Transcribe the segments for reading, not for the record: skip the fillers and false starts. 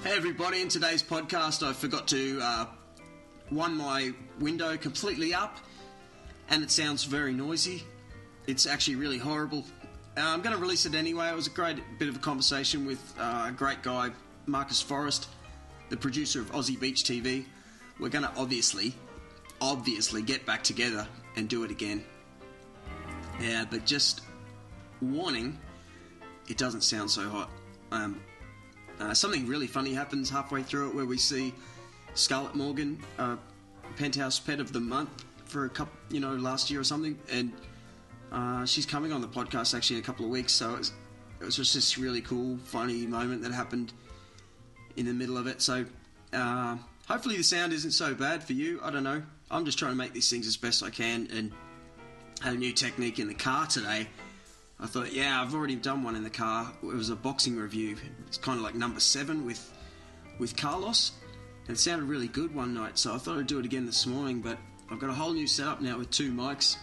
Hey everybody, in today's podcast I forgot to wind my window completely up and it sounds very noisy. It's actually really horrible. I'm going to release it anyway. It was a great bit of a conversation with a great guy, Markus Forest, the producer of Aussie Beach TV. We're going to obviously get back together and do it again. Yeah, but just warning, it doesn't sound so hot. Something really funny happens halfway through it where we see Scarlett Morgan, Penthouse Pet of the Month for a couple, last year or something, and she's coming on the podcast actually in a couple of weeks, so it was just this really cool, funny moment that happened in the middle of it. So hopefully the sound isn't so bad for you. I don't know. I'm just trying to make these things as best I can, and had a new technique in the car today. I thought, I've already done one in the car. It was a boxing review. It's kind of like number 7 with Carlos. And it sounded really good one night, so I thought I'd do it again this morning, but I've got a whole new setup now with 2 mics,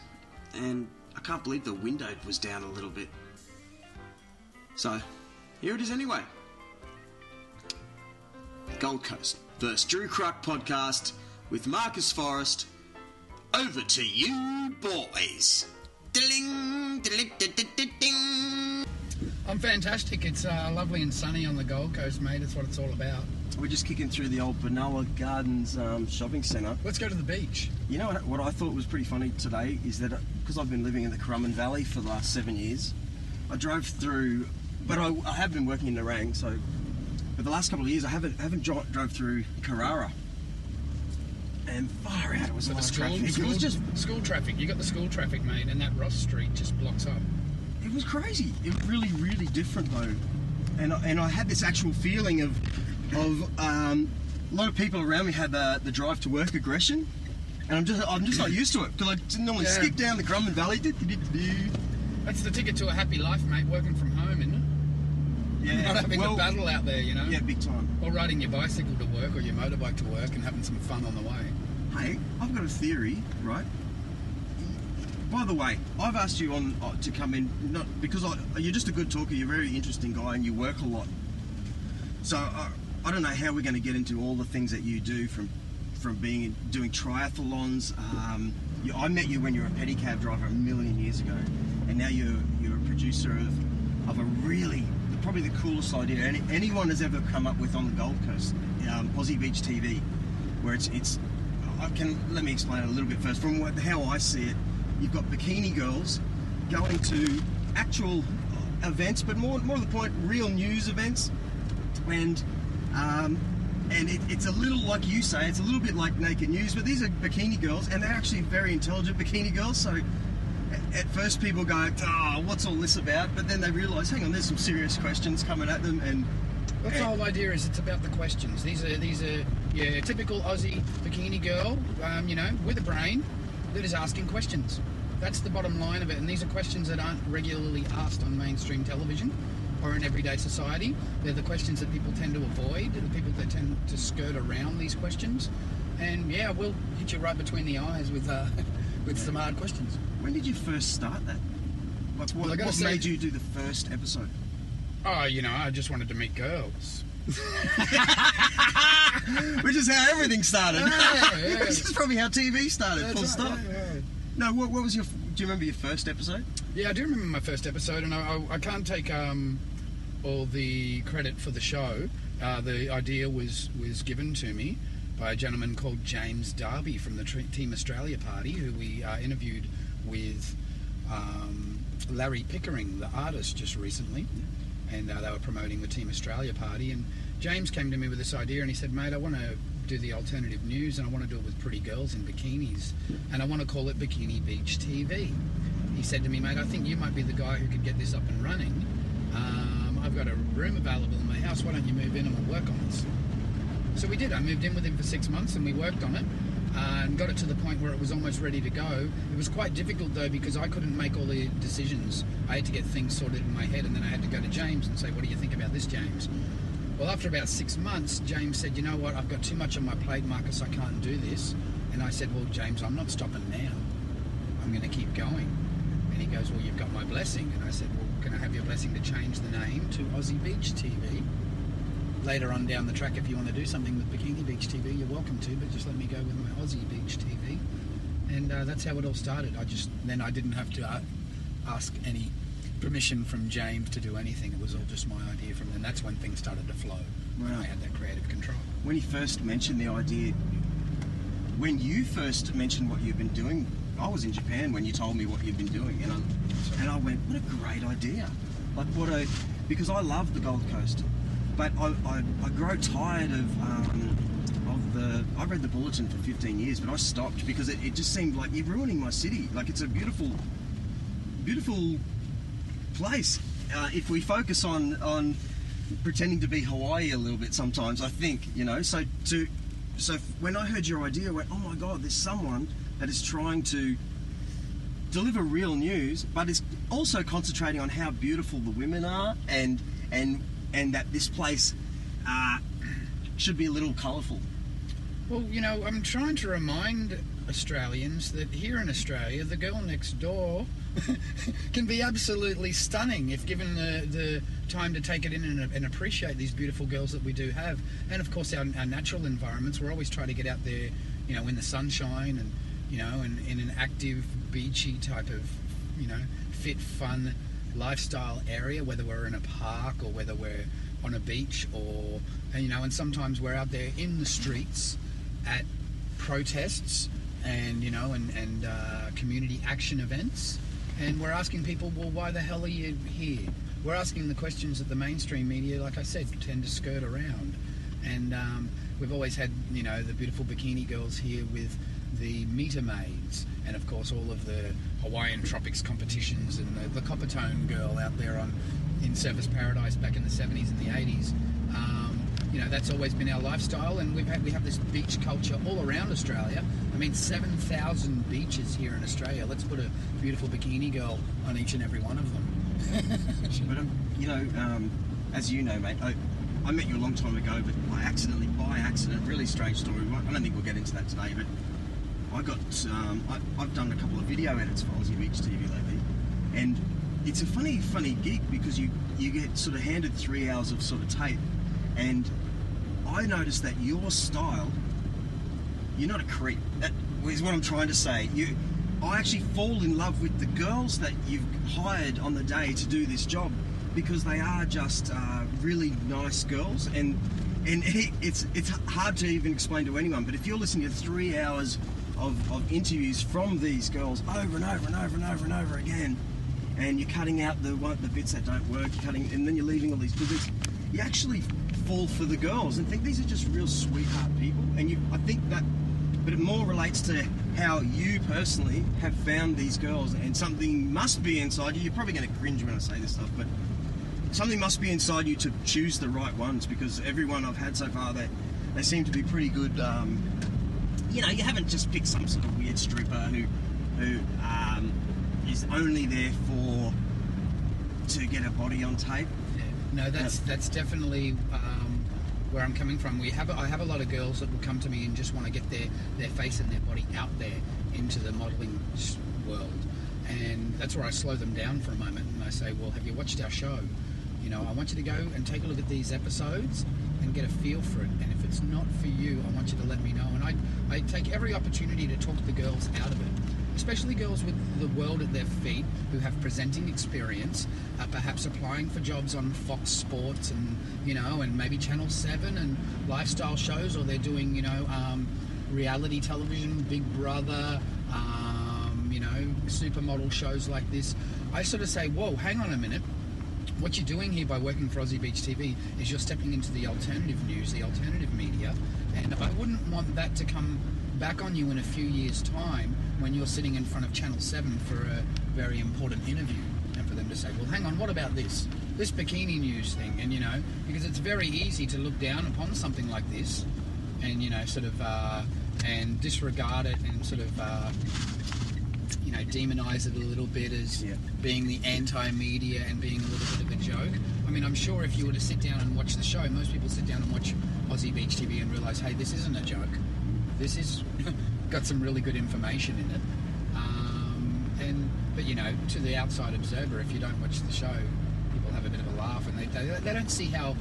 and I can't believe the window was down a little bit. So, here it is anyway. Gold Coast vs. Drew Kruck podcast with Markus Forest. Over to you, boys. Ding, ding, ding, ding, ding. I'm fantastic. It's lovely and sunny on the Gold Coast, mate. That's what it's all about. We're just kicking through the old Benoa Gardens shopping centre. Let's go to the beach. You know what I thought was pretty funny today is that because I've been living in the Kruck Valley for the last 7 years, I drove through, but I have been working in Nerang, so but the last couple of years I haven't drove through Carrara. And far out, it was like traffic. It was just school traffic. You got the school traffic, mate, and that Ross Street just blocks up. It was crazy. It was really, really different though, and I had this actual feeling of a lot of people around me had the drive to work aggression, and I'm just not used to it because I didn't normally skip down the Kruck Valley. That's the ticket to a happy life, mate. Working from home, isn't it? Yeah. Not having to battle out there, Yeah, big time. Or riding your bicycle to work or your motorbike to work and having some fun on the way. Hey, I've got a theory, right? By the way, I've asked you to come in, not because you're just a good talker, you're a very interesting guy and you work a lot. So I don't know how we're going to get into all the things that you do from doing triathlons. I met you when you were a pedicab driver a million years ago, and now you're a producer of a really, probably the coolest idea anyone has ever come up with on the Gold Coast, Aussie Beach TV, where let me explain it a little bit first. From how I see it, you've got bikini girls going to actual events, but more to the point, real news events, and it's a little, like you say, it's a little bit like Naked News, but these are bikini girls, and they're actually very intelligent bikini girls, so at first people go, what's all this about? But then they realise, hang on, there's some serious questions coming at them, and that's the whole idea. Is it's about the questions. These are typical Aussie bikini girl, with a brain that is asking questions. That's the bottom line of it. And these are questions that aren't regularly asked on mainstream television or in everyday society. They're the questions that people tend to avoid, the people that tend to skirt around these questions. And we'll hit you right between the eyes with some hard questions. When did you first start that? What made you do the first episode? Oh, I just wanted to meet girls. Which is how everything started. Yeah. Which is probably how TV started. Full stop. Yeah. No, what was do you remember your first episode? Yeah, I do remember my first episode, and I can't take all the credit for the show. The idea was given to me by a gentleman called James Darby from the Team Australia party, who we interviewed with Larry Pickering, the artist, just recently. And they were promoting the Team Australia party, and James came to me with this idea, and he said, mate, I want to do the alternative news, and I want to do it with pretty girls in bikinis, and I want to call it Bikini Beach TV. He said to me, mate, I think you might be the guy who could get this up and running. I've got a room available in my house, why don't you move in and we'll work on this? So we did. I moved in with him for 6 months, and we worked on it. And got it to the point where it was almost ready to go. It was quite difficult though, because I couldn't make all the decisions. I had to get things sorted in my head, and then I had to go to James and say, what do you think about this, James? Well, after about 6 months, James said, you know what, I've got too much on my plate, Marcus, I can't do this. And I said, well, James, I'm not stopping now. I'm going to keep going. And he goes, well, you've got my blessing. And I said, well, can I have your blessing to change the name to Aussie Beach TV? later on down the track, if you want to do something with Bikini Beach TV, you're welcome to, but just let me go with my Aussie Beach TV. And that's how it all started. Then I didn't have to ask any permission from James to do anything. It was all just my idea from then. That's when things started to flow, when I had that creative control. When he first mentioned the idea, when you first mentioned what you've been doing, I was in Japan when you told me what you've been doing, and I went, what a great idea. Like because I love the Gold Coast, but I grow tired I read the Bulletin for 15 years, but I stopped because it just seemed like you're ruining my city. Like, it's a beautiful place. If we focus on pretending to be Hawaii a little bit sometimes, I think, so when I heard your idea, I went, oh my God, there's someone that is trying to deliver real news, but is also concentrating on how beautiful the women are, and that this place should be a little colourful. Well, I'm trying to remind Australians that here in Australia, the girl next door can be absolutely stunning if given the time to take it in and appreciate these beautiful girls that we do have. And of course, our natural environments, we're always trying to get out there, in the sunshine and, in an active, beachy type of, fit, fun lifestyle area, whether we're in a park or whether we're on a beach and sometimes we're out there in the streets at protests and community action events, and we're asking people, well, why the hell are you here? We're asking the questions that the mainstream media, like I said, tend to skirt around. And we've always had the beautiful bikini girls here with the meter maids, and of course all of the Hawaiian tropics competitions, and the Coppertone girl out there in Surfers Paradise back in the 70s and the 80s. That's always been our lifestyle, and we have this beach culture all around Australia. I mean, 7,000 beaches here in Australia. Let's put a beautiful bikini girl on each and every one of them. But as you know, mate, I met you a long time ago, but by accident, really strange story. I don't think we'll get into that today, but I've done a couple of video edits for Aussie Beach TV lately, and it's a funny gig because you get sort of handed 3 hours of sort of tape, and I noticed that your style, you're not a creep. That is what I'm trying to say. I actually fall in love with the girls that you've hired on the day to do this job, because they are just really nice girls, and it's hard to even explain to anyone. But if you're listening to 3 hours of interviews from these girls over and over and over and over and over again, and you're cutting out the bits that don't work, and then you're leaving all these good bits, you actually fall for the girls and think these are just real sweetheart people. And I think that, but it more relates to how you personally have found these girls, and something must be inside you. You're probably going to cringe when I say this stuff, but something must be inside you to choose the right ones, because everyone I've had so far, they seem to be pretty good. You haven't just picked some sort of weird stripper who is only there to get her body on tape. No, that's definitely where I'm coming from. I have a lot of girls that will come to me and just want to get their face and their body out there into the modelling world, and that's where I slow them down for a moment and I say, well, have you watched our show? I want you to go and take a look at these episodes and get a feel for it, and if it's not for you, I want you to let me know. And I take every opportunity to talk the girls out of it, especially girls with the world at their feet who have presenting experience, perhaps applying for jobs on Fox Sports and and maybe Channel 7 and lifestyle shows, or they're doing reality television, Big Brother, supermodel shows like this. I sort of say, whoa, hang on a minute. What you're doing here by working for Aussie Beach TV is you're stepping into the alternative news, the alternative media, and I wouldn't want that to come back on you in a few years' time when you're sitting in front of Channel 7 for a very important interview, and for them to say, well, hang on, what about this bikini news thing? And because it's very easy to look down upon something like this and and disregard it and demonize it a little bit as being the anti-media and being a little bit of a joke. I mean, I'm sure if you were to sit down and watch the show, most people sit down and watch Aussie Beach TV and realise, hey, this isn't a joke. This is got some really good information in it. But to the outside observer, if you don't watch the show, people have a bit of a laugh, and they don't see how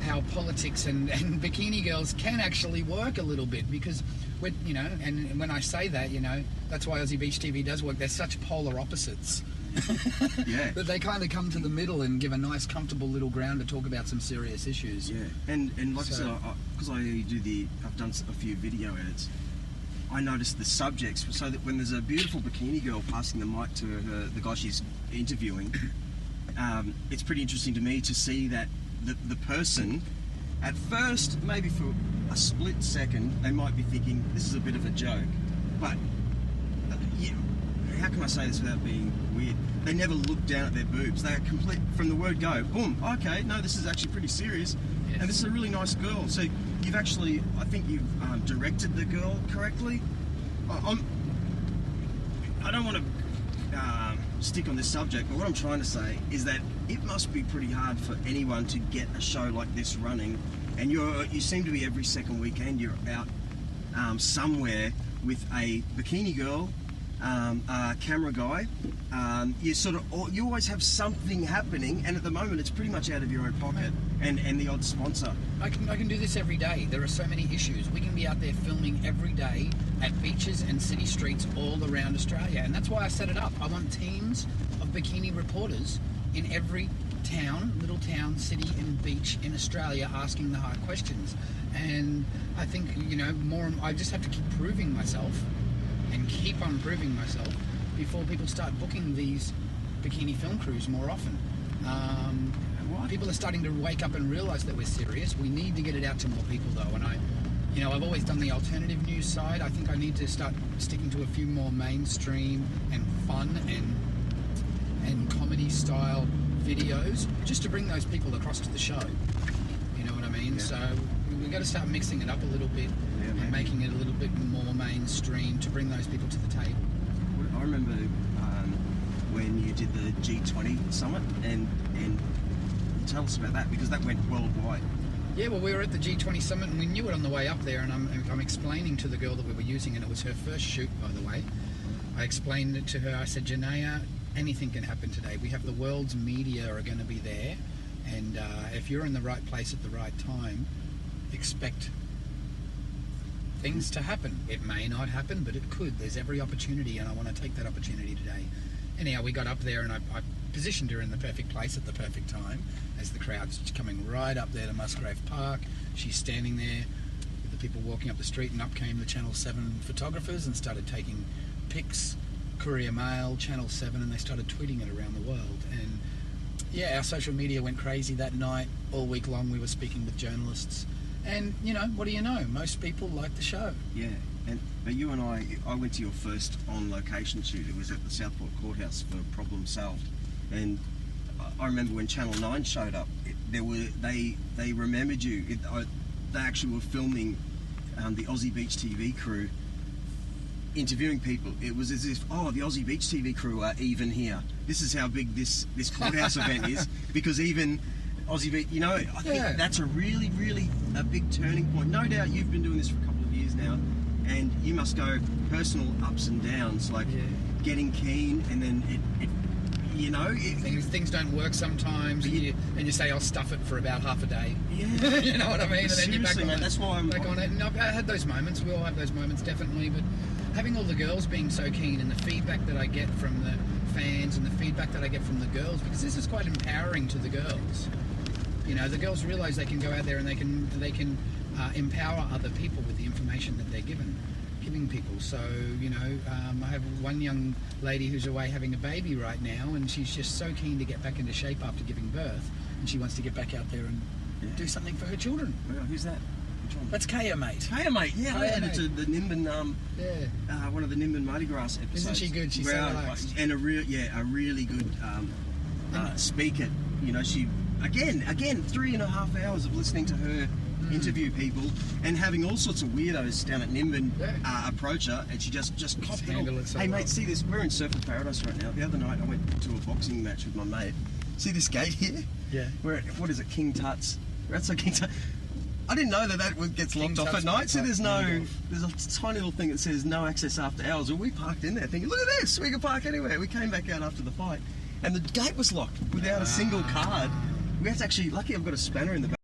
how politics and bikini girls can actually work a little bit, because and when I say that, that's why Aussie Beach TV does work. They're such polar opposites. Yeah. But they kind of come to the middle and give a nice, comfortable little ground to talk about some serious issues. Yeah, and like I said, because I've done a few video edits, I noticed the subjects, so that when there's a beautiful bikini girl passing the mic to the guy she's interviewing, it's pretty interesting to me to see that the person, at first, maybe for a split second, they might be thinking, this is a bit of a joke, but how can I say this without being weird? They never look down at their boobs. They are complete, from the word go, boom, okay, no, this is actually pretty serious, yes. And this is a really nice girl. So you've actually, I think you've directed the girl correctly. I don't want to stick on this subject, but what I'm trying to say is that it must be pretty hard for anyone to get a show like this running, and you seem to be every second weekend you're out somewhere with a bikini girl, a camera guy. You always have something happening, and at the moment it's pretty much out of your own pocket and the odd sponsor. I can do this every day. There are so many issues. We can be out there filming every day at beaches and city streets all around Australia, and that's why I set it up. I want teams of bikini reporters in every town, little town, city and beach in Australia asking the hard questions. And I think, I just have to keep proving myself and keep on proving myself before people start booking these bikini film crews more often. People are starting to wake up and realise that we're serious. We need to get it out to more people, though, and I've always done the alternative news side. I think I need to start sticking to a few more mainstream and fun and comedy style videos, just to bring those people across to the show. You know what I mean? Yeah. So we've got to start mixing it up a little bit, and making it a little bit more mainstream to bring those people to the table. I remember when you did the G20 summit, and tell us about that, because that went worldwide. Yeah, well, we were at the G20 summit and we knew it on the way up there, and I'm explaining to the girl that we were using, and it was her first shoot, by the way. I explained it to her. I said, Janaea, anything can happen today. We have the world's media are going to be there, and if you're in the right place at the right time, expect things to happen. It may not happen, but it could. There's every opportunity, and I want to take that opportunity today. Anyhow, we got up there, and I positioned her in the perfect place at the perfect time, as the crowd's coming right up there to Musgrave Park. She's standing there with the people walking up the street, and up came the Channel 7 photographers and started taking pics, Courier Mail, Channel 7, and they started tweeting it around the world. And yeah, our social media went crazy that night. All week long we were speaking with journalists, and what do you know, most people like the show. Yeah. But you and I went to your first on-location shoot. It was at the Southport Courthouse for Problem Solved, and I remember when Channel 9 showed up, they remembered you. They actually were filming the Aussie Beach TV crew interviewing people. It was as if, the Aussie Beach TV crew are even here. This is how big this courthouse event is, because even Aussie Beach, I think that's a really, really a big turning point. No doubt you've been doing this for a couple of years now, and you must go personal ups and downs, like getting keen, and then things don't work sometimes, and you say, I'll stuff it for about half a day. Yeah. You know what I mean? And then you're back on it. That's why I'm back on it. And I've had those moments. We all have those moments, definitely. But having all the girls being so keen, and the feedback that I get from the fans, and the feedback that I get from the girls, because this is quite empowering to the girls. The girls realise they can go out there and they can empower other people with the information that they're giving people. So I have one young lady who's away having a baby right now, and she's just so keen to get back into shape after giving birth, and she wants to get back out there and do something for her children. Well, who's that? That's Kaya, mate. Kaya, mate. Yeah, I added to the Nimbin. One of the Nimbin Mardi Gras episodes. Isn't she good? She's so relaxed. And a really good speaker. She again 3.5 hours of listening to her interview people, and having all sorts of weirdos down at Nimbin approach her, and she just copped it all. Hey mate, see this? We're in Surfing Paradise right now. The other night I went to a boxing match with my mate. See this gate here? Yeah. We're at, what is it, King Tut's? We're outside King Tut's. I didn't know that gets locked off at night. So there's a tiny little thing that says no access after hours. Well, we parked in there thinking, look at this, we can park anywhere. We came back out after the fight, and the gate was locked without a single card. We had to actually, lucky I've got a spanner in the back.